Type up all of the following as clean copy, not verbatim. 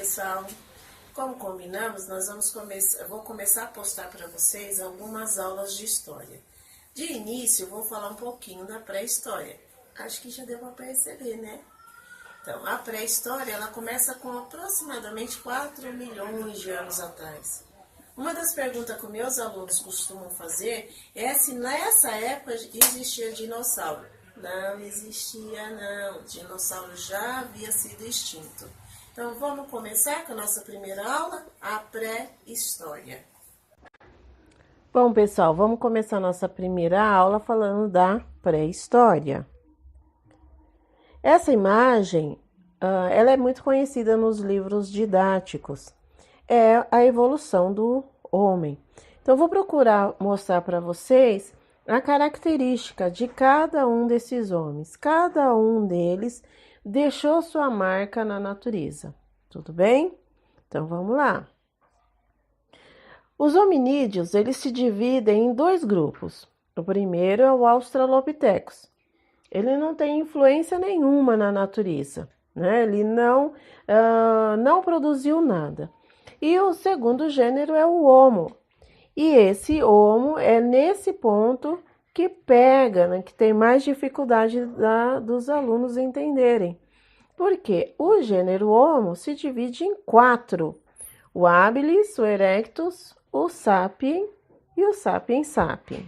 pessoal, como combinamos, eu vou começar a postar para vocês algumas aulas de história. De início, eu vou falar um pouquinho da pré-história. Acho que já deu para perceber, né? Então, a pré-história, ela começa com aproximadamente 4 milhões de anos atrás. Uma das perguntas que meus alunos costumam fazer é se nessa época existia dinossauro. Não existia, não. O dinossauro já havia sido extinto. Então, vamos começar com a nossa primeira aula, a pré-história. Bom, pessoal, vamos começar a nossa primeira aula falando da pré-história. Essa imagem, ela é muito conhecida nos livros didáticos. É a evolução do homem. Então, vou procurar mostrar para vocês a característica de cada um desses homens. Cada um deles deixou sua marca na natureza. Tudo bem? Então, vamos lá. Os hominídeos, eles se dividem em dois grupos. O primeiro é o Australopithecus. Ele não tem influência nenhuma na natureza, né? Ele não produziu nada. E o segundo gênero é o Homo. E esse Homo é nesse ponto que pega, né, que tem mais dificuldade dos alunos entenderem. Porque o gênero Homo se divide em 4. O habilis, o erectus, o sapien e o sapiens sapiens.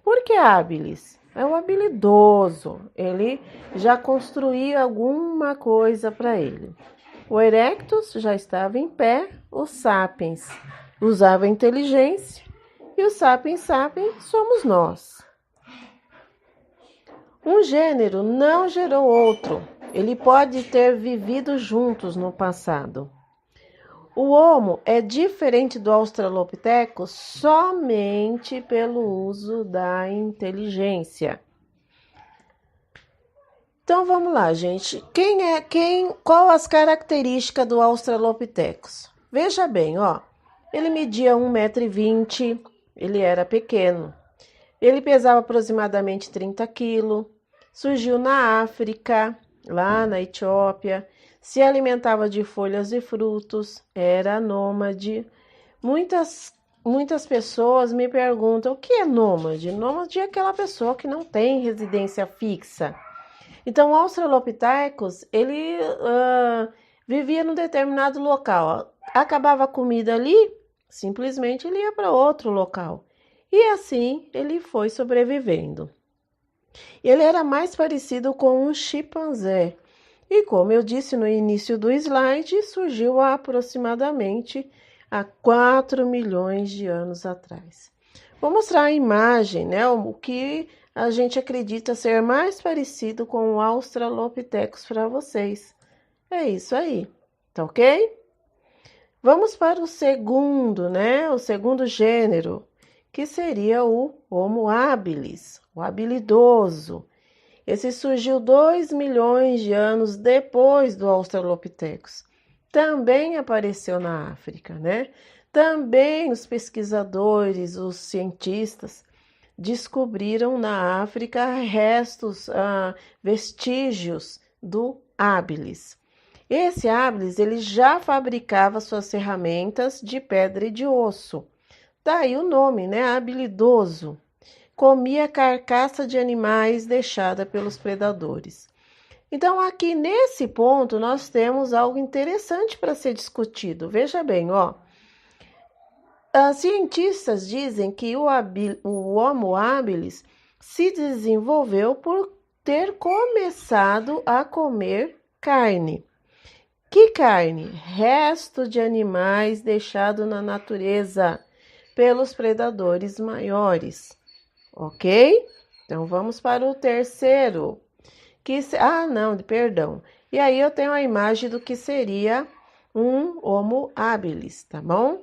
Por que habilis? É o habilidoso. Ele já construía alguma coisa para ele. O erectus já estava em pé, o sapiens usava inteligência e o sapiens sapiens somos nós. Um gênero não gerou outro, ele pode ter vivido juntos no passado. O Homo é diferente do Australopithecus somente pelo uso da inteligência. Então vamos lá, gente. Qual as características do Australopithecus? Veja bem, ó. Ele media 1,20 m, ele era pequeno. Ele pesava aproximadamente 30 kg. Surgiu na África, lá na Etiópia. Se alimentava de folhas e frutos, era nômade. Muitas pessoas me perguntam, o que é nômade? Nômade é aquela pessoa que não tem residência fixa. Então, o Australopithecus, ele vivia num determinado local. Acabava a comida ali, simplesmente ele ia para outro local. E assim ele foi sobrevivendo. Ele era mais parecido com um chimpanzé. E como eu disse no início do slide, surgiu aproximadamente há 4 milhões de anos atrás. Vou mostrar a imagem, né? O que a gente acredita ser mais parecido com o Australopithecus para vocês. É isso aí, tá ok? Vamos para o segundo, né? O segundo gênero, que seria o Homo habilis, o habilidoso. Esse surgiu 2 milhões de anos depois do Australopithecus. Também apareceu na África, né? Também os pesquisadores, os cientistas, descobriram na África restos, vestígios do habilis. Esse habilis, ele já fabricava suas ferramentas de pedra e de osso. Daí o nome, né? Habilidoso. Comia carcaça de animais deixada pelos predadores. Então, aqui nesse ponto, nós temos algo interessante para ser discutido. Veja bem, ó. Cientistas dizem que o Homo habilis se desenvolveu por ter começado a comer carne. Que carne? Resto de animais deixado na natureza pelos predadores maiores. Ok? Então, vamos para o terceiro. E aí eu tenho a imagem do que seria um Homo habilis, tá bom?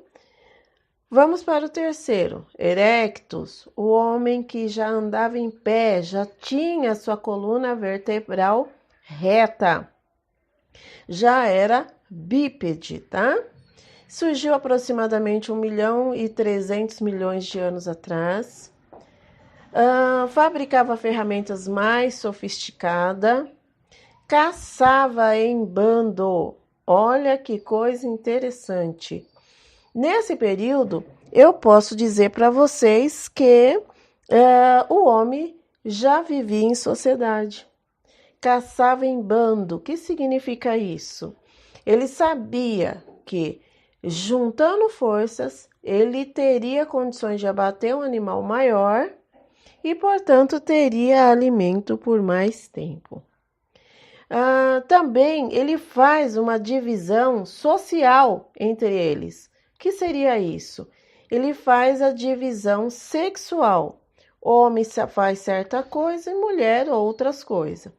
Vamos para o terceiro. Erectus, o homem que já andava em pé, já tinha sua coluna vertebral reta. Já era bípede, tá? Surgiu aproximadamente 1,3 milhões de anos atrás. Fabricava ferramentas mais sofisticadas, caçava em bando, Olha que coisa interessante. Nesse período, eu posso dizer para vocês que o homem já vivia em sociedade, caçava em bando. O que significa isso? Ele sabia que, juntando forças, ele teria condições de abater um animal maior e, portanto, teria alimento por mais tempo. Também ele faz uma divisão social entre eles. O que seria isso? Ele faz a divisão sexual. Homem faz certa coisa e mulher outras coisas.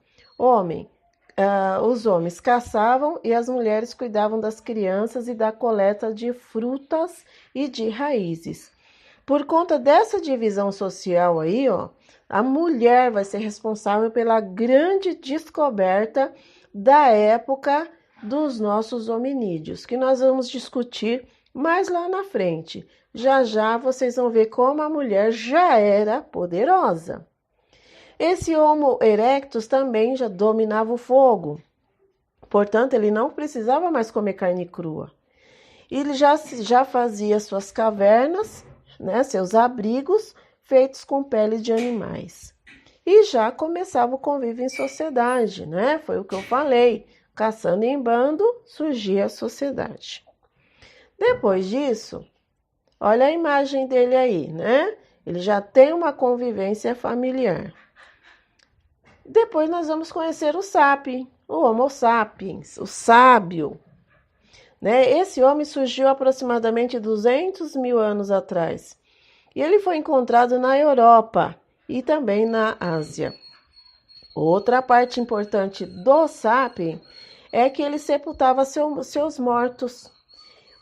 Os homens caçavam e as mulheres cuidavam das crianças e da coleta de frutas e de raízes. Por conta dessa divisão social aí, a mulher vai ser responsável pela grande descoberta da época dos nossos hominídeos, que nós vamos discutir mais lá na frente. Já já vocês vão ver como a mulher já era poderosa. Esse Homo erectus também já dominava o fogo, portanto, ele não precisava mais comer carne crua. Ele já fazia suas cavernas, né, seus abrigos, feitos com pele de animais. E já começava o convívio em sociedade, né? Foi o que eu falei. Caçando em bando, surgia a sociedade. Depois disso, olha a imagem dele aí, né? Ele já tem uma convivência familiar. Depois nós vamos conhecer o sapiens, o Homo sapiens, o sábio. Né? Esse homem surgiu aproximadamente 200 mil anos atrás. E ele foi encontrado na Europa e também na Ásia. Outra parte importante do sapiens é que ele sepultava seus mortos.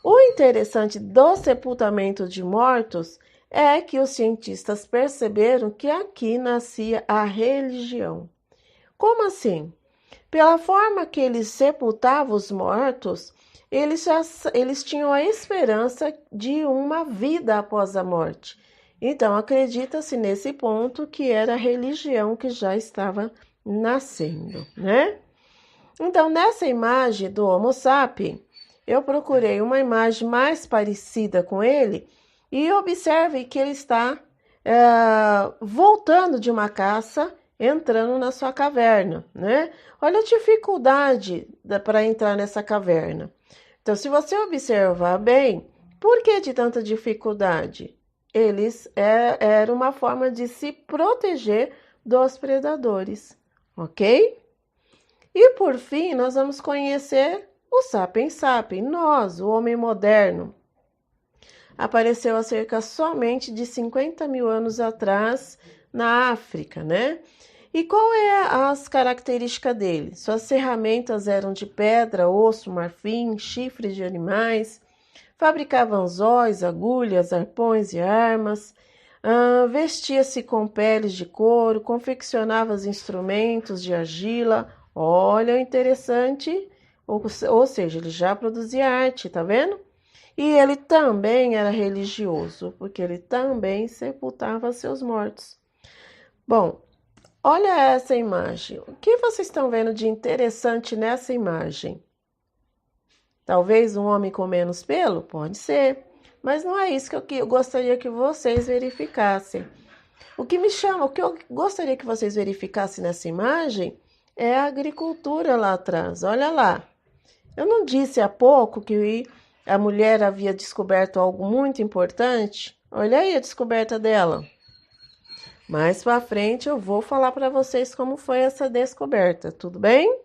O interessante do sepultamento de mortos é que os cientistas perceberam que aqui nascia a religião. Como assim? Pela forma que eles sepultavam os mortos, eles tinham a esperança de uma vida após a morte. Então, acredita-se nesse ponto que era a religião que já estava nascendo, né? Então, nessa imagem do Homo sapiens, eu procurei uma imagem mais parecida com ele e observe que ele está voltando de uma caça, entrando na sua caverna, né? Olha a dificuldade para entrar nessa caverna. Então, se você observar bem, por que de tanta dificuldade? Era uma forma de se proteger dos predadores, ok? E por fim, nós vamos conhecer o Sapiens sapiens, nós, o homem moderno. Apareceu há cerca somente de 50 mil anos atrás na África, né? E qual é as características dele? Suas ferramentas eram de pedra, osso, marfim, chifres de animais. Fabricava anzóis, agulhas, arpões e armas, vestia-se com peles de couro, confeccionava os instrumentos de argila. Olha, interessante, ou seja, ele já produzia arte, tá vendo? E ele também era religioso, porque ele também sepultava seus mortos. Bom, olha essa imagem. O que vocês estão vendo de interessante nessa imagem? Talvez um homem com menos pelo? Pode ser, mas não é isso que eu gostaria que vocês verificassem. O que eu gostaria que vocês verificassem nessa imagem é a agricultura lá atrás. Olha lá. Eu não disse há pouco que a mulher havia descoberto algo muito importante? Olha aí a descoberta dela. Mais para frente eu vou falar para vocês como foi essa descoberta, tudo bem?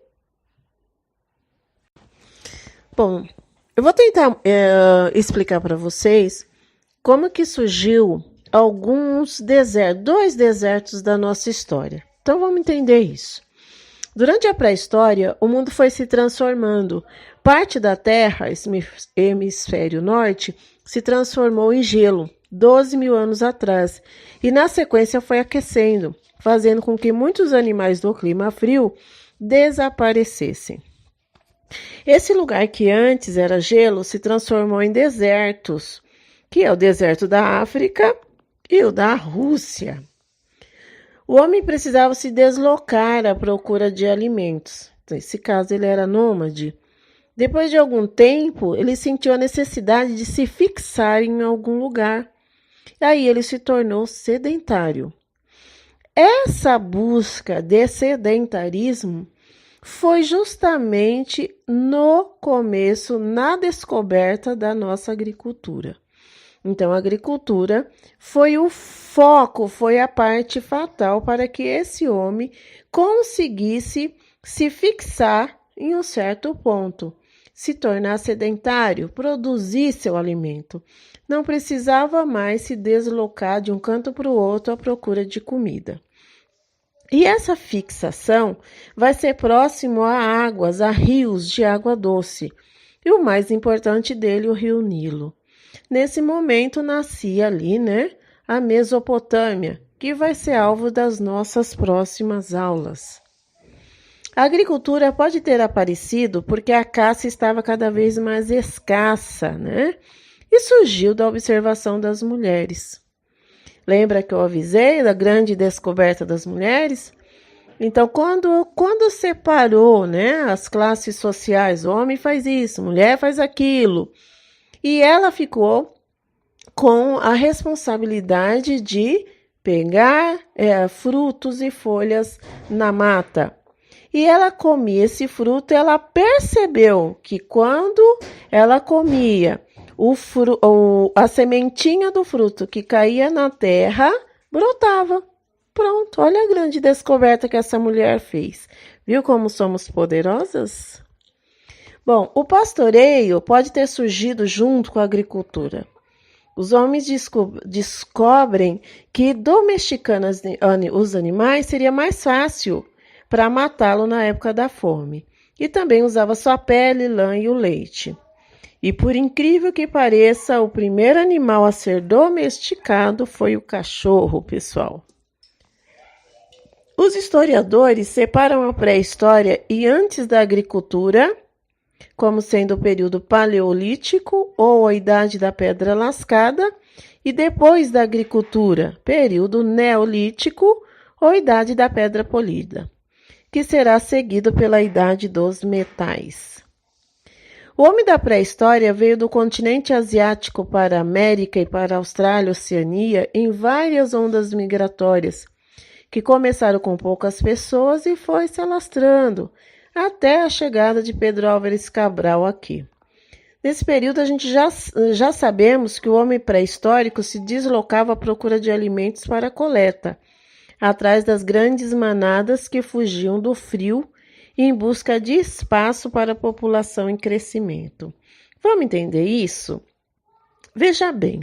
Bom, eu vou tentar explicar para vocês como que surgiu dois desertos da nossa história. Então vamos entender isso. Durante a pré-história, o mundo foi se transformando. Parte da Terra, esse hemisfério norte, se transformou em gelo 12 mil anos atrás e na sequência foi aquecendo, fazendo com que muitos animais do clima frio desaparecessem. Esse lugar que antes era gelo se transformou em desertos, que é o deserto da África e o da Rússia. O homem precisava se deslocar à procura de alimentos. Nesse caso, ele era nômade. Depois de algum tempo, ele sentiu a necessidade de se fixar em algum lugar. E aí ele se tornou sedentário. Essa busca de sedentarismo foi justamente no começo, na descoberta da nossa agricultura. Então, a agricultura foi o foco, foi a parte fatal para que esse homem conseguisse se fixar em um certo ponto, se tornar sedentário, produzir seu alimento. Não precisava mais se deslocar de um canto para o outro à procura de comida. E essa fixação vai ser próximo a águas, a rios de água doce. E o mais importante dele, o rio Nilo. Nesse momento nascia ali, a Mesopotâmia, que vai ser alvo das nossas próximas aulas. A agricultura pode ter aparecido porque a caça estava cada vez mais escassa, E surgiu da observação das mulheres. Lembra que eu avisei da grande descoberta das mulheres? Então, quando separou, as classes sociais, o homem faz isso, mulher faz aquilo, e ela ficou com a responsabilidade de pegar frutos e folhas na mata. E ela comia esse fruto, ela percebeu que quando ela comia a sementinha do fruto que caía na terra, brotava. Pronto, olha a grande descoberta que essa mulher fez. Viu como somos poderosas? Bom, o pastoreio pode ter surgido junto com a agricultura. Os homens descobrem que domesticando os animais seria mais fácil para matá-lo na época da fome. E também usava sua pele, lã e o leite. E por incrível que pareça, o primeiro animal a ser domesticado foi o cachorro, pessoal. Os historiadores separam a pré-história e antes da agricultura como sendo o período paleolítico ou a idade da pedra lascada, e depois da agricultura, período neolítico ou idade da pedra polida, que será seguido pela idade dos metais. O homem da pré-história veio do continente asiático para a América e para a Austrália, Oceania, em várias ondas migratórias, que começaram com poucas pessoas e foi se alastrando, até a chegada de Pedro Álvares Cabral aqui. Nesse período, a gente já sabemos que o homem pré-histórico se deslocava à procura de alimentos para a coleta, atrás das grandes manadas que fugiam do frio em busca de espaço para a população em crescimento. Vamos entender isso? Veja bem,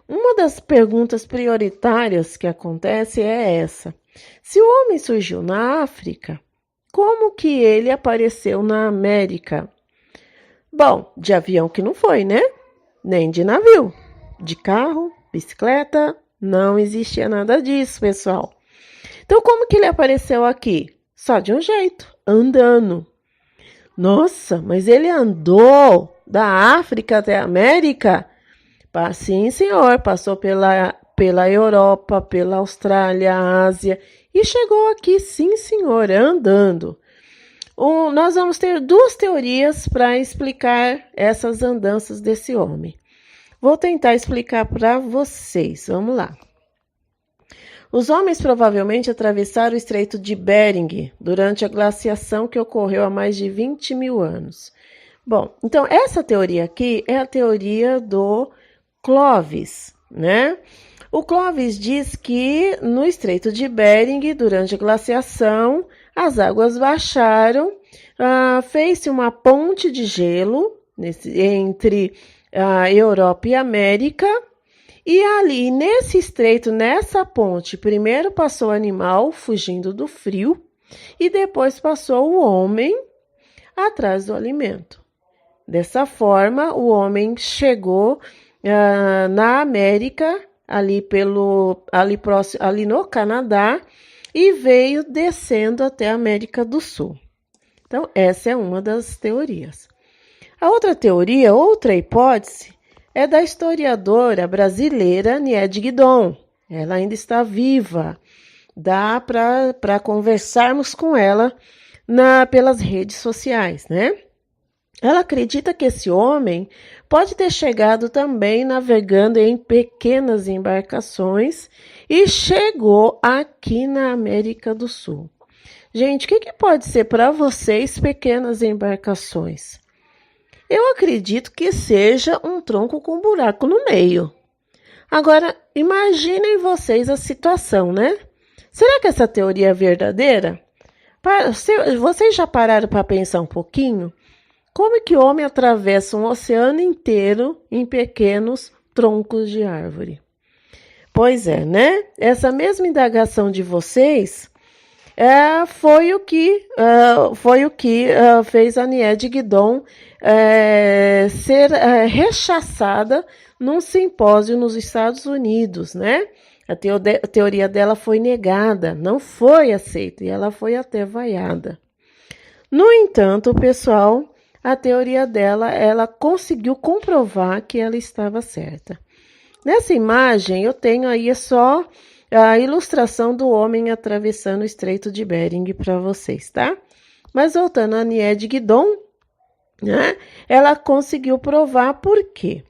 uma das perguntas prioritárias que acontece é essa. Se o homem surgiu na África, como que ele apareceu na América? Bom, de avião que não foi, Nem de navio. De carro, bicicleta, não existia nada disso, pessoal. Então, como que ele apareceu aqui? Só de um jeito, andando. Nossa, mas ele andou da África até a América? Sim, senhor, passou pela Europa, pela Austrália, Ásia e chegou aqui, sim, senhor, andando. Nós vamos ter duas teorias para explicar essas andanças desse homem. Vou tentar explicar para vocês, vamos lá. Os homens provavelmente atravessaram o Estreito de Bering durante a glaciação que ocorreu há mais de 20 mil anos. Bom, então essa teoria aqui é a teoria do Clovis, O Clovis diz que no Estreito de Bering, durante a glaciação, as águas baixaram, fez-se uma ponte de gelo entre a Europa e a América, e ali nesse estreito, nessa ponte, primeiro passou o animal fugindo do frio e depois passou o homem atrás do alimento. Dessa forma, o homem chegou na América, ali no Canadá, e veio descendo até a América do Sul. Então, essa é uma das teorias. A outra teoria, outra hipótese, é da historiadora brasileira Niede Guidon. Ela ainda está viva. Dá para conversarmos com ela pelas redes sociais, Ela acredita que esse homem pode ter chegado também navegando em pequenas embarcações e chegou aqui na América do Sul. Gente, o que pode ser para vocês pequenas embarcações? Eu acredito que seja um tronco com buraco no meio. Agora, imaginem vocês a situação, né? Será que essa teoria é verdadeira? Vocês já pararam para pensar um pouquinho? Como é que o homem atravessa um oceano inteiro em pequenos troncos de árvore? Pois é, né? Essa mesma indagação de vocês foi o que fez a Niede Guidon ser rechaçada num simpósio nos Estados Unidos, né? A teoria dela foi negada, não foi aceita e ela foi até vaiada. No entanto, pessoal, a teoria dela, ela conseguiu comprovar que ela estava certa. Nessa imagem, eu tenho aí só a ilustração do homem atravessando o Estreito de Bering para vocês, tá? Mas voltando a Niede Guidon, né? Ela conseguiu provar por quê.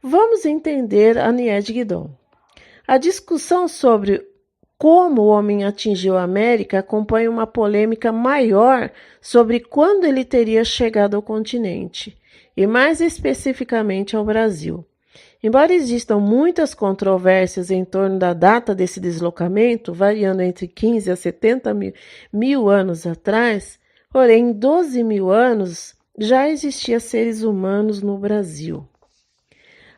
Vamos entender a Niede Guidon. A discussão sobre como o homem atingiu a América acompanha uma polêmica maior sobre quando ele teria chegado ao continente, e mais especificamente ao Brasil. Embora existam muitas controvérsias em torno da data desse deslocamento, variando entre 15 a 70 mil anos atrás, porém, em 12 mil anos já existiam seres humanos no Brasil.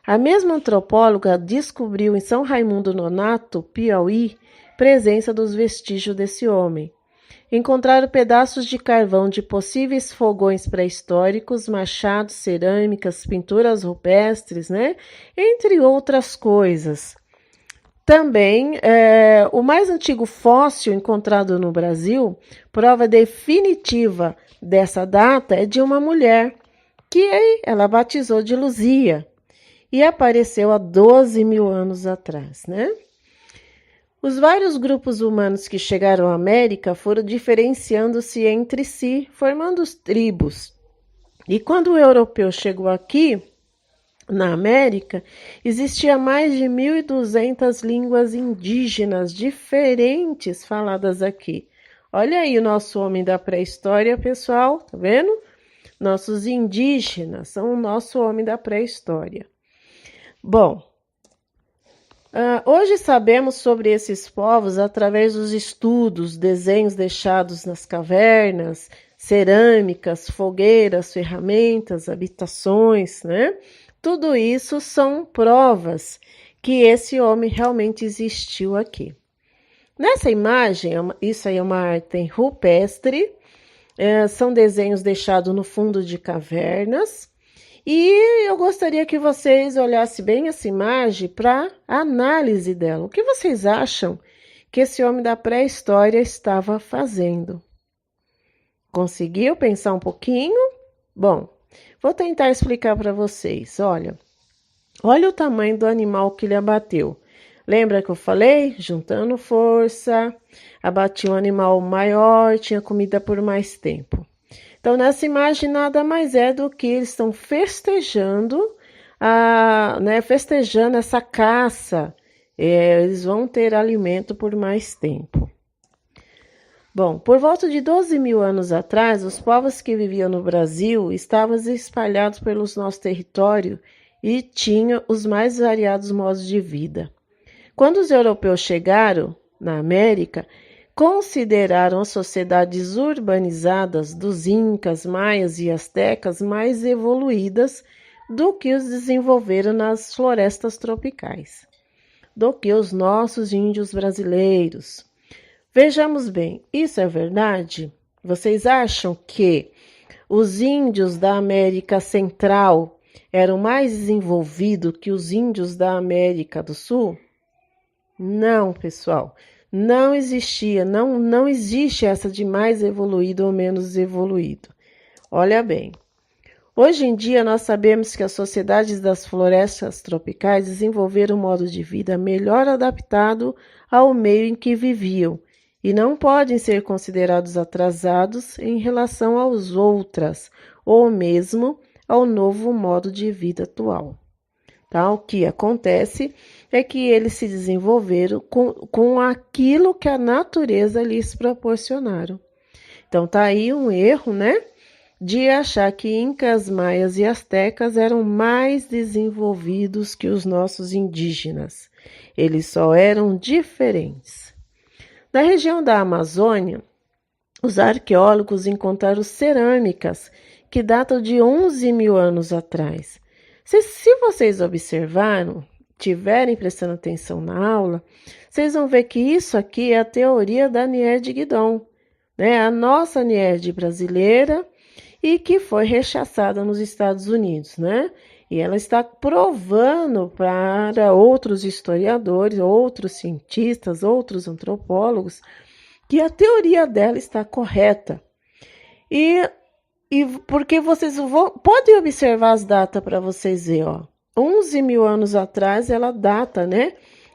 A mesma antropóloga descobriu em São Raimundo Nonato, Piauí, presença dos vestígios desse homem. Encontraram pedaços de carvão de possíveis fogões pré-históricos, machados, cerâmicas, pinturas rupestres, né? Entre outras coisas. Também, o mais antigo fóssil encontrado no Brasil, prova definitiva dessa data, é de uma mulher, que ela batizou de Luzia, e apareceu há 12 mil anos atrás, né? Os vários grupos humanos que chegaram à América foram diferenciando-se entre si, formando tribos. E quando o europeu chegou aqui, na América, existia mais de 1.200 línguas indígenas diferentes faladas aqui. Olha aí o nosso homem da pré-história, pessoal, tá vendo? Nossos indígenas são o nosso homem da pré-história. Bom, hoje sabemos sobre esses povos através dos estudos, desenhos deixados nas cavernas, cerâmicas, fogueiras, ferramentas, habitações, né? Tudo isso são provas que esse homem realmente existiu aqui. Nessa imagem, isso aí é uma arte rupestre, são desenhos deixados no fundo de cavernas. E eu gostaria que vocês olhassem bem essa imagem para a análise dela. O que vocês acham que esse homem da pré-história estava fazendo? Conseguiu pensar um pouquinho? Bom, vou tentar explicar para vocês. Olha o tamanho do animal que ele abateu. Lembra que eu falei? Juntando força, abatia um animal maior, tinha comida por mais tempo. Então, nessa imagem, nada mais é do que eles estão festejando, festejando essa caça. Eles vão ter alimento por mais tempo. Bom, por volta de 12 mil anos atrás, os povos que viviam no Brasil estavam espalhados pelos nosso território e tinham os mais variados modos de vida. Quando os europeus chegaram na América, consideraram as sociedades urbanizadas dos incas, maias e astecas mais evoluídas do que os desenvolveram nas florestas tropicais, do que os nossos índios brasileiros. Vejamos bem, isso é verdade? Vocês acham que os índios da América Central eram mais desenvolvidos que os índios da América do Sul? Não, pessoal. Não existia, não existe essa de mais evoluído ou menos evoluído. Olha bem, hoje em dia nós sabemos que as sociedades das florestas tropicais desenvolveram um modo de vida melhor adaptado ao meio em que viviam e não podem ser considerados atrasados em relação às outras ou mesmo ao novo modo de vida atual. Tá? O que acontece é que eles se desenvolveram com aquilo que a natureza lhes proporcionaram. Então, tá aí um erro, né? De achar que incas, maias e astecas eram mais desenvolvidos que os nossos indígenas. Eles só eram diferentes. Na região da Amazônia, os arqueólogos encontraram cerâmicas que datam de 11 mil anos atrás. Se vocês observaram, tiverem prestando atenção na aula, vocês vão ver que isso aqui é a teoria da Nied Guidon, né? A nossa Nied brasileira, e que foi rechaçada nos Estados Unidos, né? E ela está provando para outros historiadores, outros cientistas, outros antropólogos, que a teoria dela está correta. E porque vocês podem observar as datas para vocês verem, ó. 11 mil anos atrás ela data, né?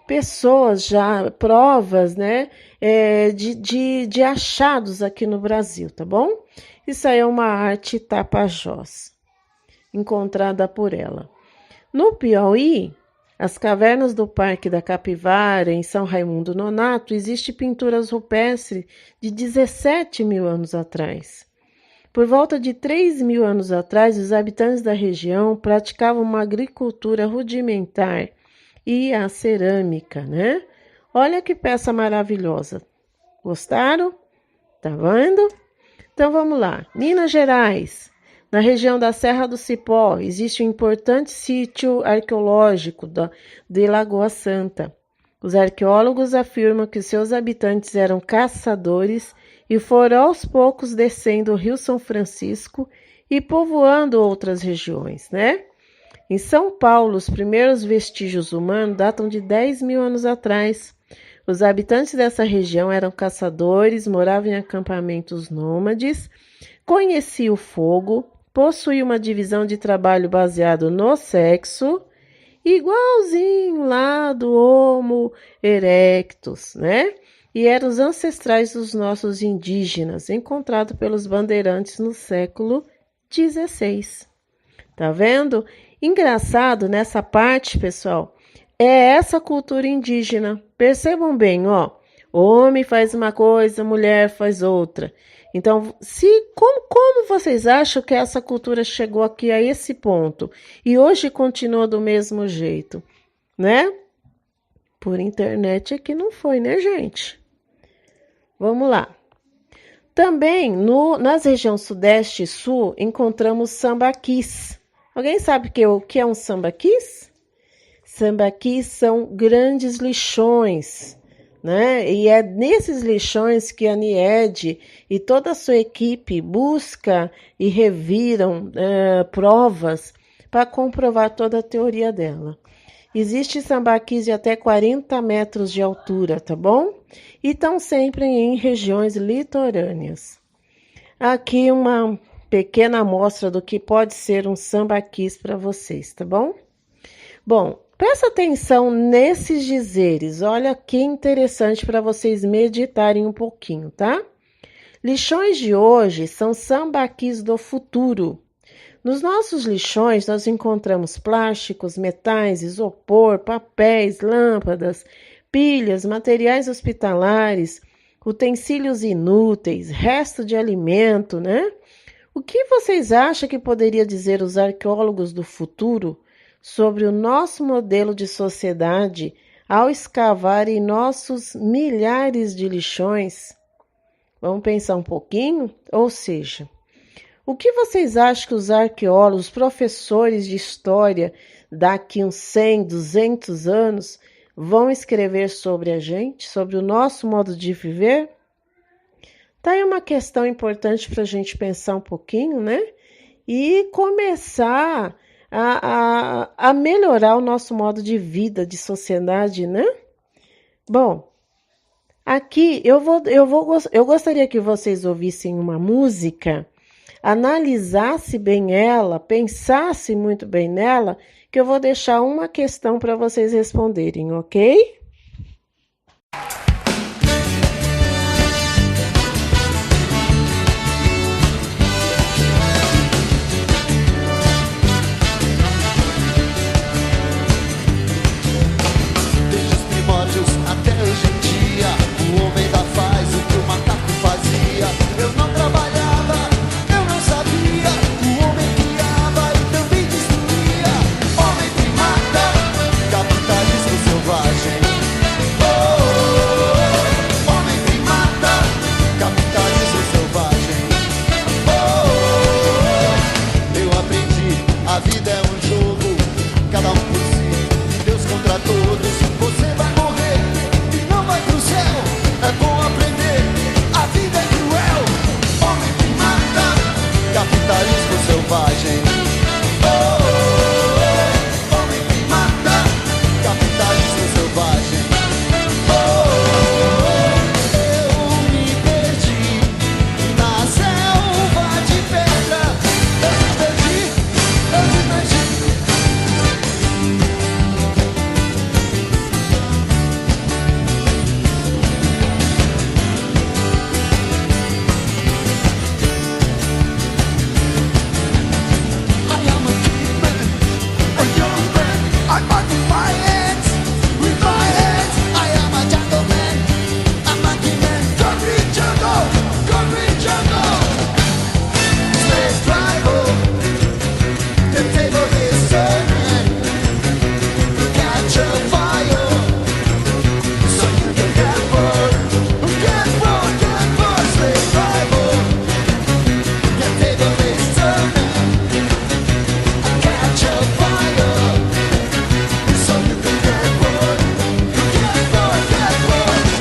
Pessoas já, provas, né? De achados aqui no Brasil, tá bom? Isso aí é uma arte Tapajós, encontrada por ela. No Piauí, as cavernas do Parque da Capivara, em São Raimundo Nonato, existem pinturas rupestres de 17 mil anos atrás. Por volta de 3 mil anos atrás, os habitantes da região praticavam uma agricultura rudimentar e a cerâmica, né? Olha que peça maravilhosa. Gostaram? Tá vendo? Então vamos lá. Minas Gerais. Na região da Serra do Cipó, existe um importante sítio arqueológico de Lagoa Santa. Os arqueólogos afirmam que seus habitantes eram caçadores e foram aos poucos descendo o Rio São Francisco e povoando outras regiões, né? Em São Paulo, os primeiros vestígios humanos datam de 10 mil anos atrás. Os habitantes dessa região eram caçadores, moravam em acampamentos nômades, conheciam o fogo, possuíam uma divisão de trabalho baseado no sexo, igualzinho lá do Homo erectus, né? E eram os ancestrais dos nossos indígenas, encontrados pelos bandeirantes no século XVI. Tá vendo? Engraçado nessa parte, pessoal, é essa cultura indígena. Percebam bem, ó. Homem faz uma coisa, mulher faz outra. Então, como vocês acham que essa cultura chegou aqui a esse ponto e hoje continua do mesmo jeito, né? Por internet é que não foi, né, gente? Vamos lá. Também nas regiões Sudeste e Sul encontramos sambaquis. Alguém sabe o que é um sambaquis? Sambaquis são grandes lixões, né? E é nesses lixões que a Nied e toda a sua equipe busca e reviram provas para comprovar toda a teoria dela. Existe sambaquis de até 40 metros de altura, tá bom? E estão sempre em regiões litorâneas. Aqui uma pequena amostra do que pode ser um sambaquis para vocês, tá bom? Bom, presta atenção nesses dizeres, olha que interessante para vocês meditarem um pouquinho, tá? Lixões de hoje são sambaquis do futuro. Nos nossos lixões, nós encontramos plásticos, metais, isopor, papéis, lâmpadas, pilhas, materiais hospitalares, utensílios inúteis, resto de alimento, né? O que vocês acham que poderia dizer os arqueólogos do futuro sobre o nosso modelo de sociedade ao escavar em nossos milhares de lixões? Vamos pensar um pouquinho? Ou seja, o que vocês acham que os arqueólogos, professores de história, daqui uns 100, 200 anos, vão escrever sobre a gente, sobre o nosso modo de viver? Tá aí uma questão importante para a gente pensar um pouquinho, né? E começar a melhorar o nosso modo de vida, de sociedade, né? Bom, aqui eu gostaria que vocês ouvissem uma música, analisasse bem ela, pensasse muito bem nela, que eu vou deixar uma questão para vocês responderem, ok? A vida é um jogo, cada um por si, Deus contra todos. Você vai morrer e não vai pro céu. É bom aprender, a vida é cruel. Homem que mata, capitalismo selvagem. Oh, oh, oh. Homem que mata, capitalismo selvagem. Oh, oh, oh. Eu me perdi na selva de pedra. Eu me perdi, eu me perdi. I am a kid man, a young man. I fight with my hands, with my hands. I am a gentleman, a monkey man. Concrete jungle, concrete jungle. Slave driver, the table is turning. Catch a fire, so you can get burned. Get burned, get burned. Slave driver, the table is turning. Catch a fire, so you can get burned. Get burned, get burned.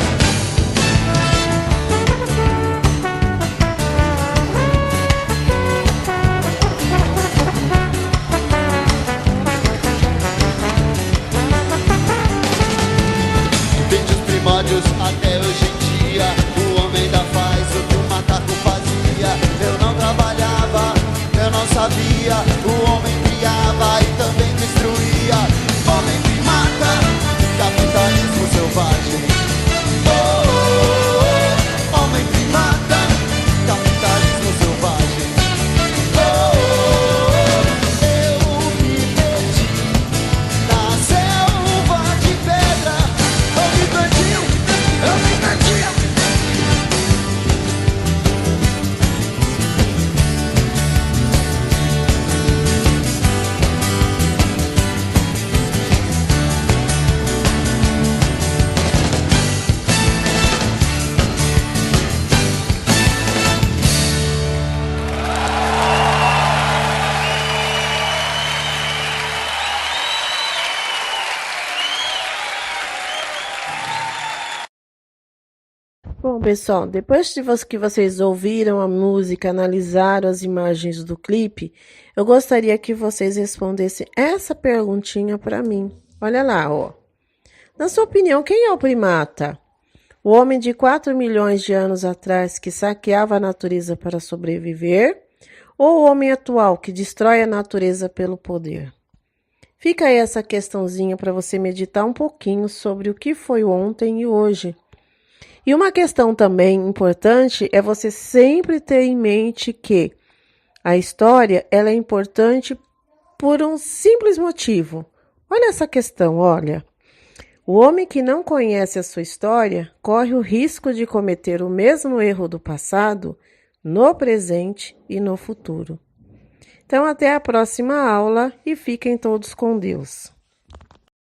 Desde os primórdios até hoje em dia, o homem ainda faz o que o macaco fazia. Eu não trabalhava, eu não sabia. O homem criava e também destruía. Homem que mata, capitalismo selvagem. Oh, oh, oh. Homem que mata, capitalismo selvagem. Oh, oh, oh. Eu me perdi na selva de pedra. Eu me perdi, eu me perdi. Bom, pessoal, depois que vocês ouviram a música, analisaram as imagens do clipe, eu gostaria que vocês respondessem essa perguntinha para mim. Olha lá, ó. Na sua opinião, quem é o primata? O homem de 4 milhões de anos atrás que saqueava a natureza para sobreviver? Ou o homem atual que destrói a natureza pelo poder? Fica aí essa questãozinha para você meditar um pouquinho sobre o que foi ontem e hoje. E uma questão também importante é você sempre ter em mente que a história ela é importante por um simples motivo. Olha essa questão, olha. O homem que não conhece a sua história corre o risco de cometer o mesmo erro do passado no presente e no futuro. Então, até a próxima aula e fiquem todos com Deus.